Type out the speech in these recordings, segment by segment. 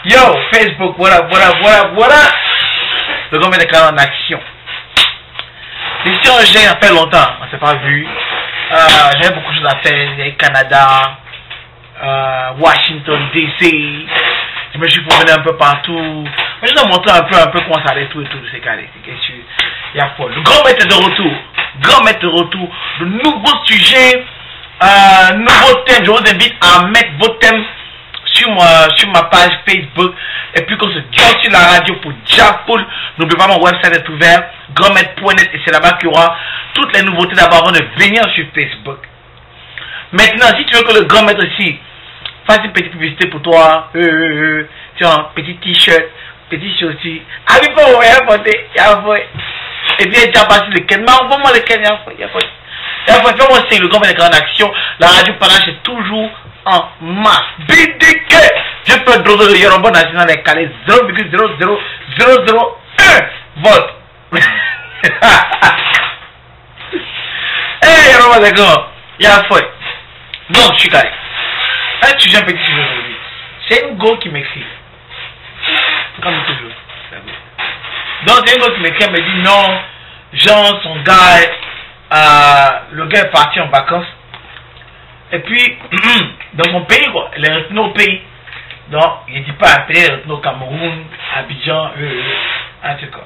Yo, Facebook, voilà. Le gars met des canaux en action. Ici, j'ai fait longtemps, on s'est pas vu. J'avais beaucoup de choses à faire. Il y a Canada, Washington DC. Je me suis promené un peu partout. Mais je dois montrer un peu comment ça allait tout de ces cas. Il y a folle. Le grand maître est de retour. De nouveaux sujets, nouveaux thèmes. Je vous invite à mettre vos thèmes sur ma page Facebook. Et puis qu'on se joue sur la radio pour Japoul. N'oubliez pas, mon website est ouvert, grandmaître.net, et c'est là-bas qu'il y aura toutes les nouveautés d'abord avant de venir sur Facebook. Maintenant, si tu veux que le grand maître aussi fasse une petite publicité pour toi, tiens, petit t-shirt, petit chaussures, allez pas vous apporter, et puis tu as passé le Ken, mais envoie-moi le Ken, fais-moi signe, le grand maître est en action, la radio Panache est toujours en masse. BDK, je peux droguer le Yoruba national est calé 0,00001 volts. Hey Yoruba d'accord, il y a foi. Donc je suis calé. Un sujet petit sujet aujourd'hui. C'est une go qui m'écrit. Comme toujours. Donc c'est une go qui m'écrit, elle me dit non, Jean, son gars, le gars est parti en vacances. Et puis, dans son pays, quoi, il est retourné au pays. Donc, il ne dit pas à pays, il est retourné au Cameroun, Abidjan, en tout cas.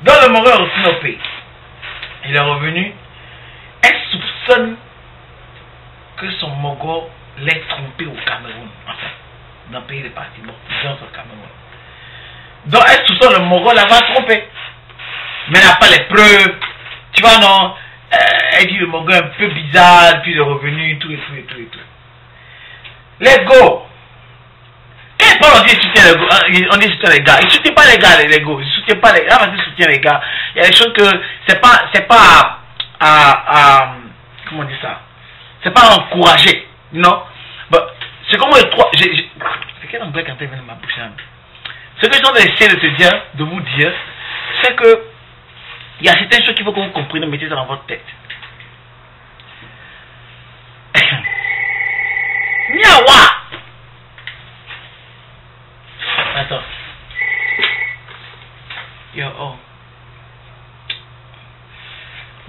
Donc, le Mogo est retourné au pays. Il est revenu. Elle soupçonne que son Mogo l'ait trompé au Cameroun. Enfin, dans le pays de parti. Bon, dans son Cameroun. Donc, elle soupçonne le Mogo l'avoir trompé. Mais elle n'a pas les preuves. Tu vois, non? Elle dit le Mogo est un peu bizarre, puis il est revenu, tout. Let's go! Quand il parle, on dit soutien les gars. Il ne soutient pas les gars, les go. Il ne soutient pas les gars. Il soutient les gars. Il y a des choses que c'est pas comment on dit ça? C'est pas encouragé. Non? But, c'est comme les trois. C'est quel anglais quand il vient de ma bouche? Ce que je dois essayer de te dire, de vous dire, c'est que il y a certaines choses qu'il faut que vous compreniez, mettez ça dans votre tête. Miawa! Attends. Yo, oh.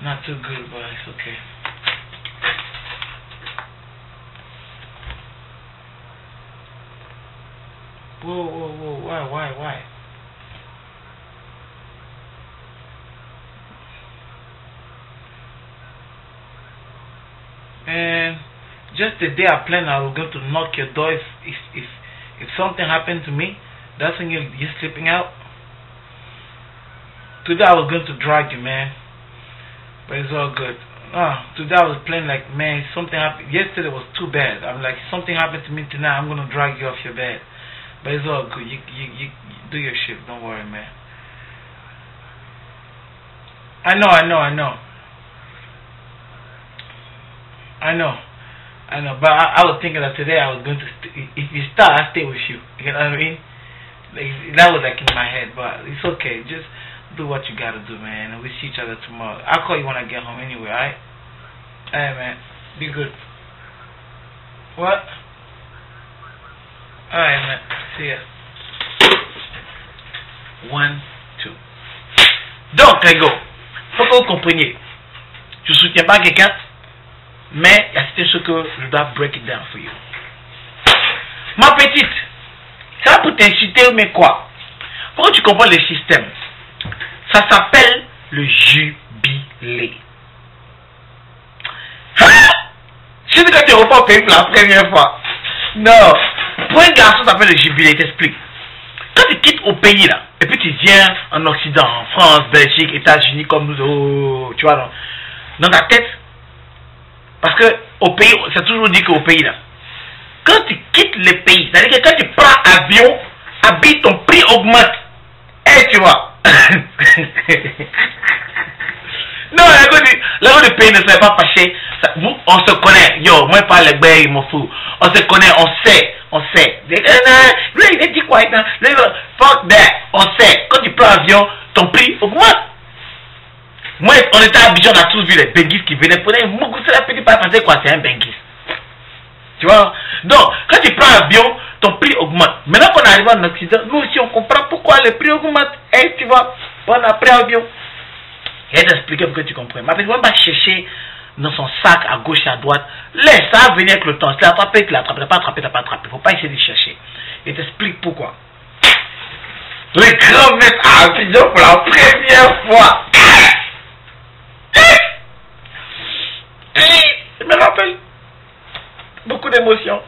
Not too good, but it's okay. Whoa, why? And just the day I planned I was going to knock your door if something happened to me, that's when you're sleeping out. Today I was going to drag you, man, but it's all good. Today I was playing like, man, something happened. Yesterday was too bad. I'm like, something happened to me tonight, I'm going to drag you off your bed. But it's all good. You do your shit. Don't worry, man. I know. But I was thinking that today I was going to, if you start, I'll stay with you. You know what I mean? Like, that was like in my head, but it's okay. Just do what you gotta do, man. And we'll see each other tomorrow. I'll call you when I get home anyway, alright? Alright, man. Be good. What? Alright, man. See ya. 1, 2. Donc, les gars, faut que vous compreniez. Je ne soutiens pas quelqu'un, mais il y a certaines choses que je dois break it down for you. Ma petite, ça va pour t'inciter, mais quoi? Pour que tu comprennes le système, ça s'appelle le jubilé. Je sais que tu repars au pays pour la première fois. Non. Pour un garçon, ça s'appelle le jubilé, t'explique. Quand tu quittes au pays là, et puis tu viens en Occident, en France, Belgique, États-Unis, comme nous, tu vois, dans ta tête, parce que au pays, c'est toujours dit qu'au pays là, quand tu quittes le pays, c'est-à-dire que quand tu prends avion, ton prix augmente. Et tu vois. Non, la route du pays ne serait pas fâché. On se connaît. Yo, moi, pas les gars, il m'en fout. On se connaît, on sait. Fuck that. On sait. Quand tu prends avion, ton prix augmente. Moi, on était à Abidjan, on a tous vu les benguis qui venaient. C'est la petite pas français, quoi. C'est un benguis. Tu vois? Donc, quand tu prends avion, ton prix augmente. Maintenant qu'on arrive en Occident, nous aussi on comprend pourquoi le prix augmente. Et tu vas prendre après avion. Et t'expliquer pour que tu comprennes. Mais on va chercher dans son sac à gauche et à droite. Laisse ça venir avec le temps. Si tu l'as attrapé, tu l'as attrapé. Tu l'as pas attrapé, tu l'as pas attrapé. Il ne faut pas essayer de chercher. Et t'explique pourquoi. Le grand maître à Abidjan pour la première fois. Je me rappelle. Beaucoup d'émotions.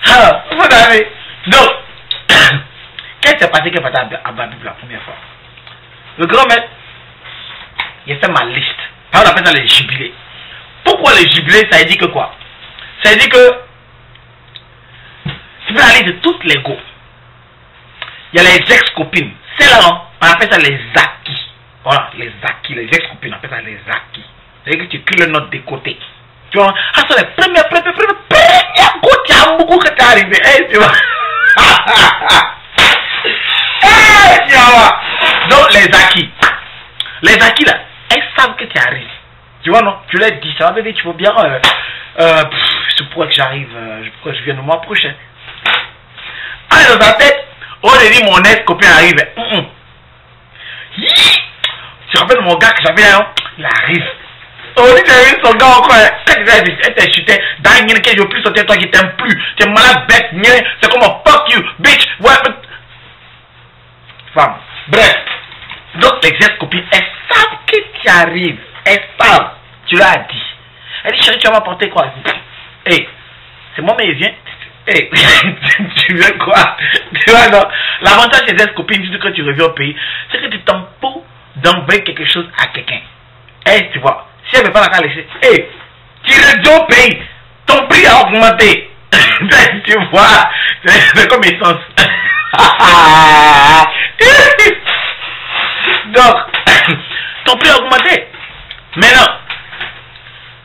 Ah, vous savez. Donc, qu'est-ce qui s'est passé quand tu as Babi pour la première fois? Le grand maître, il a fait ma liste. On appelle ça les jubilés. Pourquoi les jubilés? Ça veut dire que quoi? Ça veut dire que tu fais la liste de toutes les go. Il y a les ex-copines. C'est là, on appelle ça les acquis. Voilà, les acquis, les ex-copines, on appelle ça les acquis. C'est-à-dire que tu écris le note de côté. Tu vois, ah, c'est la première go, tu as beaucoup que tu es arrivé. Tu vois. Tu vois. Donc, les acquis. Les acquis là, elles savent que tu arrives. Tu vois, non? Tu leur dis, ça va bébé, tu veux bien. Je pourrais que j'arrive, je viens le mois prochain. Ah, dans ta tête, on a dit mon ex-copain arrive. Tu te rappelles mon gars que j'avais là, il arrive. On dit que j'avais son gars encore. Quand il était chuté, dans une que je veux plus sauter, toi qui t'aimes plus. Tu es malade, bête, c'est comme un fuck you, bitch. Ouais, femme. Bref. Donc, les ex-copines, elles savent que tu arrives. Elles savent. Tu l'as dit. Elle dit, chérie, tu vas m'apporter quoi? Hey, c'est moi, mais il vient. Hey, tu veux quoi? Tu vois, non? L'avantage des ex-copines, quand tu reviens au pays, c'est que tu t'en fous d'envoyer quelque chose à quelqu'un. Hey, tu vois, si elle ne veut pas la laisser, hey, tu reviens au pays, ton prix a augmenté. Tu vois, c'est comme essence. Donc, ton prix a augmenté. Maintenant,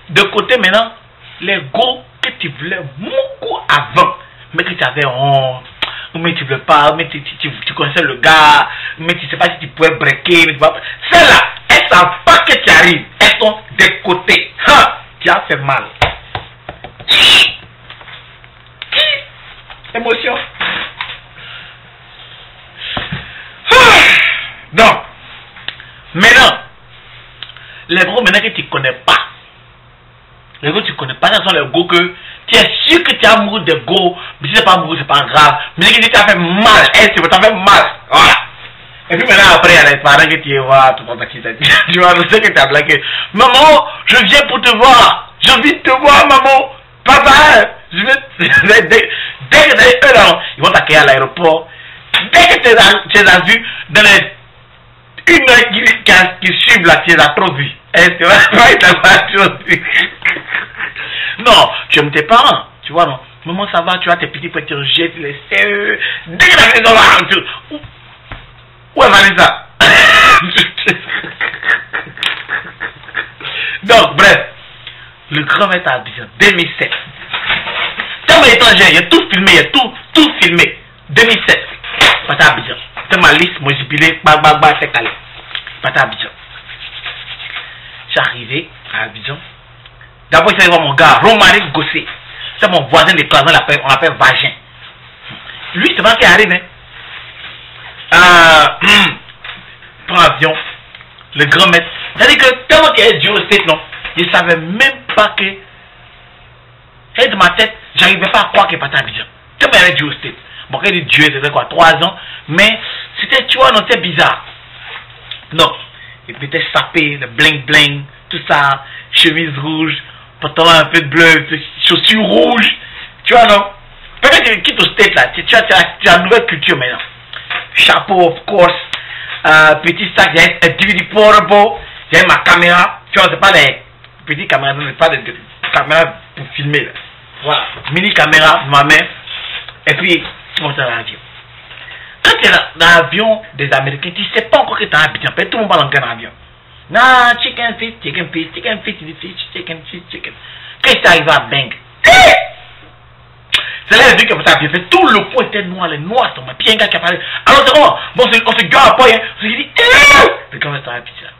de côté maintenant, les go que tu voulais beaucoup avant, mais que tu avais honte, mais tu ne voulais pas, mais tu connaissais le gars, mais tu ne sais pas si tu pouvais breaker, celles-là, elles ne savent pas que tu arrives, elles sont de côté. Tu as fait mal. Émotion. Donc, maintenant, les gros maintenant que tu ne connais pas, les gros que tu ne connais pas, ce sont les gros que tu es sûr que tu as amoureux des gros, mais si tu n'es pas amoureux, c'est pas grave. Mais si tu as fait mal, tu t'as fait mal. Voilà. Et puis maintenant, après, il y a les parents que tu vois, tu vois, je sais que tu as blagué. Maman, je viens pour te voir. Je viens te voir, maman. Papa, je vais. Dès que eux là, ils vont t'accueillir à l'aéroport. Dès que tu les as vus, dans les 1 heure qui suivent là, tu les as trop vus. Tu vas pas trop vus. Non, tu aimes tes parents, tu vois, non. Maman, ça va, tu as tes petits petits tu les sais. Dès que la maison là, où est Vanessa? Donc, bref, le grand maître à Abidjan, 2007. C'est mon étranger, il y a tout filmé, il y a tout filmé. 2007, Pata Abidjan. C'est ma liste, mon jubilé, c'est calé. Pata Abidjan. Je suis arrivé à Abidjan. D'abord, je suis allé voir mon gars, Romaric Gossé. C'est mon voisin de classe, on l'appelle Vagin. Lui, c'est moi qui arrive. Prends l'avion, le grand maître. C'est-à-dire que tellement qu'il y a Duo State, non, je ne savais même pas que. Et de ma tête, j'arrivais pas à croire qu'il partait à Abidjan. Tellement il y avait Duo State. Bon, quand il dit Dieu, c'était quoi, 3 ans. Mais c'était, tu vois, non, c'était bizarre. Donc, il était sapé, le bling bling, tout ça, chemise rouge, pantalon un peu bleu, chaussures rouges. Tu vois, non? Peut-être que tu quittes au State là, tu as une nouvelle culture maintenant. Chapeau, of course. Petit sac, j'ai un DVD portable, j'ai ma caméra. Tu vois, c'est pas les petites caméras, c'est pas des caméras pour filmer. Là. Voilà, mini caméra, ma main. Et puis, tu montes dans l'avion. Quand tu es dans l'avion des Américains, tu ne sais pas encore que tu es en Abidjan. Tout le monde parle en avion. Non, chicken fish, chicken fish, chicken fish, chicken fish, chicken. Quand tu arrives à Bang, c'est là que vous avez fait tout le point était noir, les noirs sont puis un gars qui a parlé. Alors c'est comment? Bon, on se garde pas, on se dit, le gars va être à Abidjan.